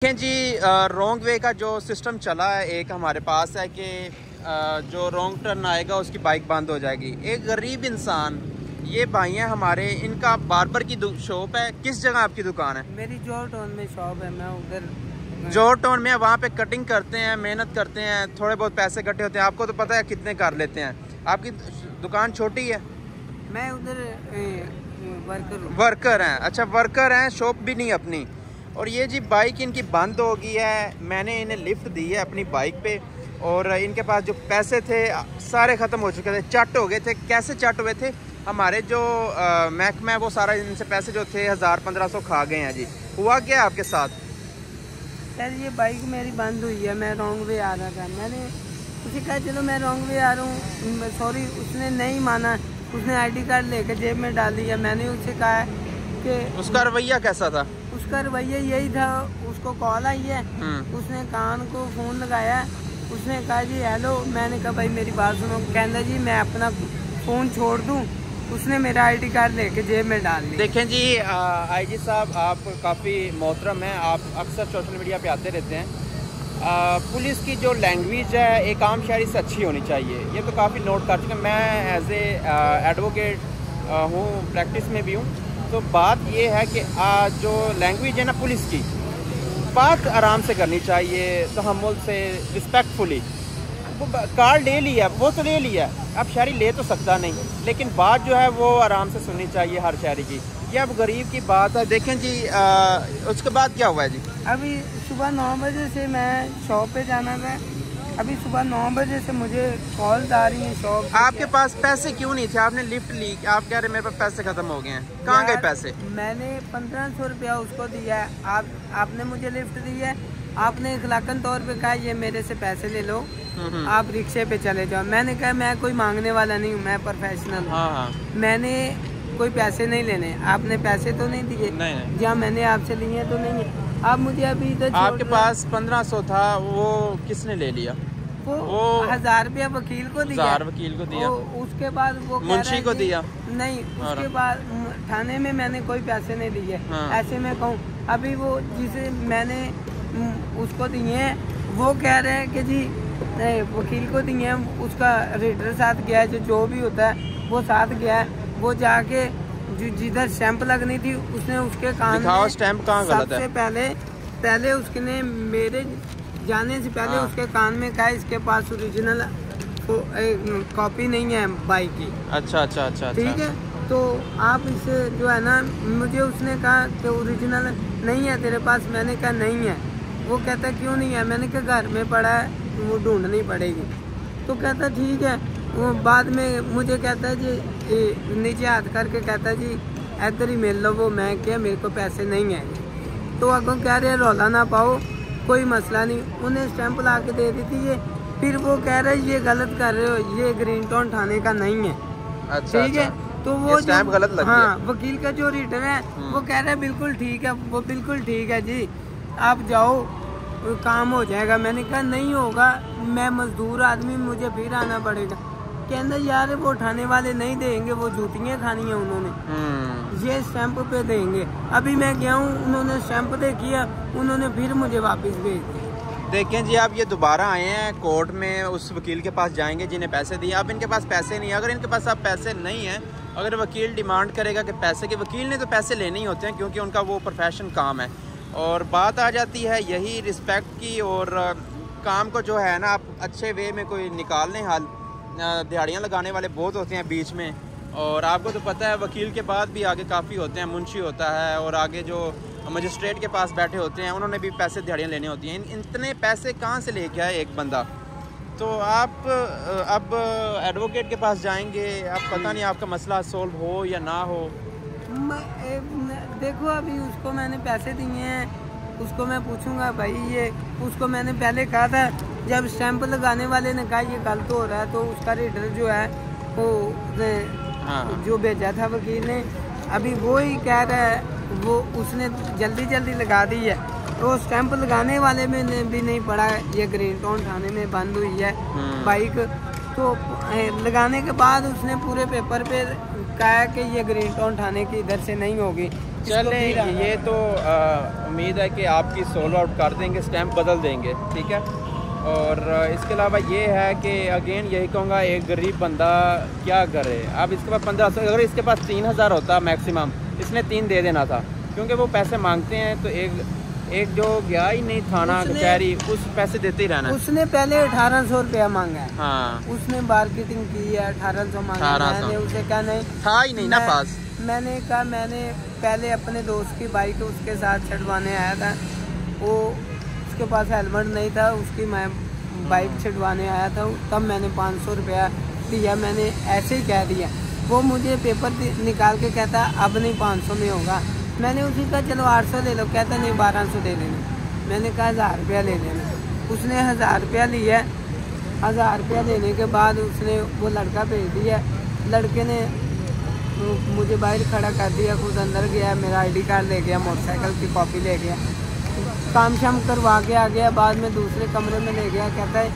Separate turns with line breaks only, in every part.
देखें जी, wrong way का जो सिस्टम चला है एक हमारे पास है कि जो रॉन्ग टर्न आएगा उसकी बाइक बंद हो जाएगी। एक गरीब इंसान, ये भाई हैं हमारे, इनका बार्बर की शॉप है। किस जगह आपकी दुकान है?
मेरी जॉर्ज टाउन में शॉप है। मैं उधर
जॉर्ज टाउन में, वहाँ पे कटिंग करते हैं, मेहनत करते हैं, थोड़े बहुत पैसे इकट्ठे होते हैं। आपको तो पता है कितने कर लेते हैं। आपकी दुकान छोटी है।
मैं उधर
वर्कर हैं। अच्छा, वर्कर हैं, शॉप भी नहीं अपनी। और ये जी बाइक इनकी बंद हो गई है। मैंने इन्हें लिफ्ट दी है अपनी बाइक पे, और इनके पास जो पैसे थे सारे ख़त्म हो चुके थे, चट हो गए थे। कैसे चट हुए थे? हमारे जो महकमा है वो सारा इनसे पैसे जो थे 1000-1500 खा गए हैं जी। हुआ क्या आपके साथ?
सर ये बाइक मेरी बंद हुई है। मैं रॉन्ग वे आ रहा था। मैंने उसे कहा चलो मैं रॉन्ग वे आ रहा हूँ, सॉरी। उसने नहीं माना। उसने आईडी कार्ड लेकर जेब में डाल दिया। मैंने उससे कहा कि
उसका रवैया कैसा था?
उसका रवैया यही था, उसको कॉल आई है, उसने कान को फ़ोन लगाया, उसने कहा जी हेलो। मैंने कहा भाई मेरी बात सुनो। कहना जी मैं अपना फ़ोन छोड़ दूँ। उसने मेरा आईडी कार्ड लेके जेब में डाल दिया।
देखें जी, आईजी साहब आप काफ़ी मोहतरम हैं, आप अक्सर सोशल मीडिया पे आते रहते हैं। पुलिस की जो लैंग्वेज है एक आम शहरी से अच्छी होनी चाहिए। ये तो काफ़ी नोट कर चुके हैं। मैं एज ए एडवोकेट हूँ, प्रैक्टिस में भी हूँ। तो बात ये है कि जो लैंग्वेज है ना पुलिस की, बात आराम से करनी चाहिए, तहम्मुल से, रिस्पेक्टफुली। वो कार ले लिया, वो तो ले लिया, अब शहरी ले तो सकता नहीं, लेकिन बात जो है वो आराम से सुननी चाहिए हर शहरी की। ये अब गरीब की बात है। देखें जी, उसके बाद क्या हुआ है जी?
अभी सुबह 9 बजे से मैं शॉप पे जाना था। अभी सुबह 9 बजे से मुझे कॉल्स आ रही हैं शॉप।
आपके पास पैसे क्यों नहीं थे? आपने लिफ्ट ली, आप कह रहे मेरे पास पैसे खत्म हो गए हैं। कहाँ गए पैसे?
मैंने 1500 रुपया उसको दिया है। आपने मुझे लिफ्ट दी है। आपने इखलाकन तौर पे कहा ये मेरे से पैसे ले लो, आप रिक्शे पे चले जाओ। मैंने कहा मैं कोई मांगने वाला नहीं हूँ, मैं प्रोफेशनल हूँ। मैंने कोई पैसे नहीं लेने। आपने पैसे तो नहीं दिए?
नहीं।
जहाँ मैंने आपसे लिए तो नहीं है। आप मुझे अभी इधर
आपके पास 1500 था, वो किसने ले लिया?
वो 1000 रुपया वकील को दिया।
1000 वकील को दिया।
उसके बाद वो
मुंशी को दिया?
नहीं, उसके बाद थाने में मैंने कोई पैसे नहीं दिए। ऐसे में कहूँ, अभी वो जिसे मैंने उसको दिए हैं वो कह रहे हैं कि जी वकील को दिए हैं, उसका रीडर साथ गया है, जो भी होता है वो साथ गया है। वो जाके जिधर स्टैंप लगनी थी उसने उसके कान में
स्टैंप कहाँ गलत है?
सबसे पहले उसने मेरे जाने से पहले उसके कान में कहा इसके पास ओरिजिनल कॉपी नहीं है बाइक की।
अच्छा अच्छा अच्छा,
ठीक है। तो आप इसे जो है ना, मुझे उसने कहा कि ओरिजिनल नहीं है तेरे पास। मैंने कहा नहीं है। वो कहता क्यों नहीं है? मैंने कहा घर में पड़ा है, वो ढूंढनी पड़ेगी। तो कहता ठीक है। वो बाद में मुझे कहता है जी नीचे हाथ करके कहता है जी इधर ही मिल लो वो। मैं क्या, मेरे को पैसे नहीं है। तो अगों कह रहे रौला ना पाओ, कोई मसला नहीं। उन्हें स्टैंप ला के दे दी थी ये। फिर वो कह रहे ये गलत कर रहे हो, ये ग्रीन टाउन थाने का नहीं है।
अच्छा,
ठीक है। तो वो
स्टैंप गलत लग गया।
वकील का जो रीडर है वो कह रहा है बिल्कुल ठीक है, वो बिल्कुल ठीक है जी, आप जाओ काम हो जाएगा। मैंने कहा नहीं होगा, मैं मजदूर आदमी, मुझे फिर आना पड़ेगा। कहना यार वो उठाने वाले नहीं देंगे, वो जूतियाँ खानी है उन्होंने, ये स्टैंप पे देंगे। अभी मैं गया हूँ, उन्होंने स्टैंप दे किया, उन्होंने फिर मुझे वापस भेज दिया।
देखें जी, आप ये दोबारा आए हैं कोर्ट में, उस वकील के पास जाएंगे जिन्हें पैसे दिए। अब इनके पास पैसे नहीं है। अगर इनके पास अब पैसे नहीं है, अगर वकील डिमांड करेगा कि पैसे के, वकील ने तो पैसे लेने ही होते हैं क्योंकि उनका वो प्रोफेशन काम है। और बात आ जाती है यही रिस्पेक्ट की, और काम को जो है ना आप अच्छे वे में कोई निकाल लें। हाल दिहाड़ियाँ लगाने वाले बहुत होते हैं बीच में, और आपको तो पता है वकील के बाद भी आगे काफ़ी होते हैं, मुंशी होता है, और आगे जो मजिस्ट्रेट के पास बैठे होते हैं उन्होंने भी पैसे दिहाड़ियाँ लेनी होती हैं। इतने पैसे कहाँ से लेके आए एक बंदा? तो आप अब एडवोकेट के पास जाएंगे, आप पता नहीं आपका मसला सोल्व हो या ना हो।
देखो अभी उसको मैंने पैसे दिए हैं, उसको मैं पूछूंगा भाई ये, उसको मैंने पहले कहा था जब स्टैंप लगाने वाले ने कहा ये गलत हो रहा है, तो उसका रीडर जो है वो जो भेजा था वकील ने, अभी वो ही कह रहा है वो उसने जल्दी जल्दी लगा दी है। तो स्टैंप लगाने वाले में भी नहीं पड़ा, ये ग्रीन टाउन थाने में बंद हुई है बाइक। तो लगाने के बाद उसने पूरे पेपर पे कहा कि ये ग्रीन टाउन थाने की इधर से नहीं होगी,
चले ये तो उम्मीद है कि आपकी सोल्व आउट कर देंगे, स्टैम्प बदल देंगे, ठीक है। और इसके अलावा ये है कि अगेन यही कहूँगा, एक गरीब बंदा क्या करे। अब इसके पास 1500, अगर इसके पास 3000 होता मैक्सिमम, इसने 3 दे देना था, क्योंकि वो पैसे मांगते हैं। तो एक जो गया ही नहीं थाना कचहरी, उस पैसे देते ही रहना।
उसने पहले 1800 रुपया मांगा है।
हाँ,
उसने मार्केटिंग की है, 1800 मांगा। मैंने उसे कहा नहीं,
था ही नहीं ना पास।
मैंने कहा मैंने पहले अपने दोस्त की बाइक उसके साथ छड़वाने आया था, वो उसके पास हेलमेट नहीं था, उसकी मैं बाइक छड़वाने आया था, तब मैंने 500 रुपया दिया। मैंने ऐसे ही कह दिया। वो मुझे पेपर निकाल के कहता अब नहीं 500 में होगा। मैंने उसी कहा चलो 800 ले लो, कहता नहीं 1200 दे देना। मैंने कहा 1000 रुपया ले लेना। उसने 1000 रुपया लिया। 1000 रुपया लेने के बाद उसने वो लड़का भेज दिया। लड़के ने मुझे बाहर खड़ा कर दिया, खुद अंदर गया, मेरा आईडी कार्ड ले गया, मोटरसाइकिल की कॉपी ले गया, काम शाम करवा के आ गया। बाद में दूसरे कमरे में ले गया, कहता है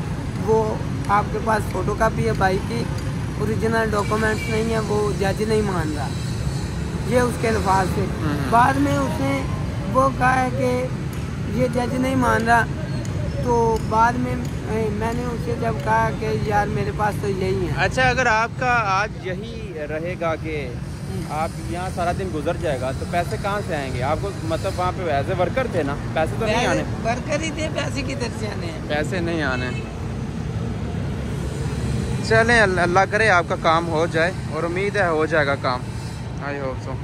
वो आपके पास फ़ोटो कापी है बाइक की, ओरिजिनल डॉक्यूमेंट्स नहीं है, वो जज नहीं मान रहा। ये उसके अल्फाज थे। बाद में उसने वो कहा है कि ये जज नहीं मान रहा। तो बाद में मैंने उसे जब कहा कि यार मेरे पास तो यही है।
अच्छा, अगर आपका आज यही रहेगा कि आप यहाँ सारा दिन गुजर जाएगा, तो पैसे कहाँ से आएंगे आपको? मतलब वहाँ पे वैसे वर्कर थे ना, पैसे तो नहीं आने।
वर्कर ही थे, पैसे किधर से आने हैं?
पैसे नहीं आने। चलें, अल्लाह करे आपका काम हो जाए, और उम्मीद है हो जाएगा काम। I hope so.